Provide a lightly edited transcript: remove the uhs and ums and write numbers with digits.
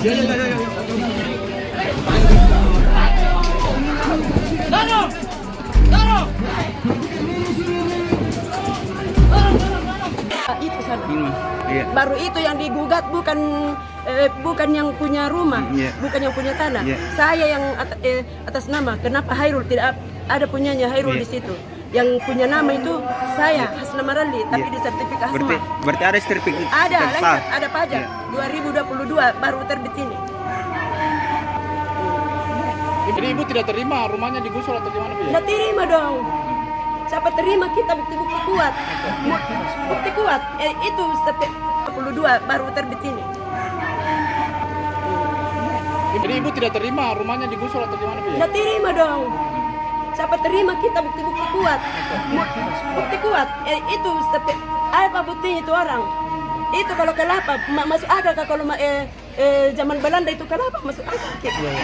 Itu sana. Iya. Baru itu yang digugat bukan yang punya rumah, Iya. bukan yang punya tanah. Iya. Saya yang atas nama. Kenapa Hairul tidak ada punyanya Hairul Iya. di situ? Yang punya nama itu saya Hasna Marali, tapi Iya. di sertifikat Berarti, Hasma. berarti ada sertifikat Ada, sah. lengkap, ada pajak. Iya. 2022 baru terbit ini. Jadi ibu tidak terima rumahnya digusur atau gimana bu? Nggak terima dong. Siapa terima kita bukti-bukti kuat. Bukti kuat. Itu 22 baru terbit ini. Jadi ibu tidak terima rumahnya digusur atau gimana bu? Nggak terima dong. Siapa terima kita bukti-bukti kuat. Bukti kuat. Itu apa buktinya itu orang? Itu kalau kelapa masuk akal kalau zaman Belanda itu kelapa masuk akal. Kalau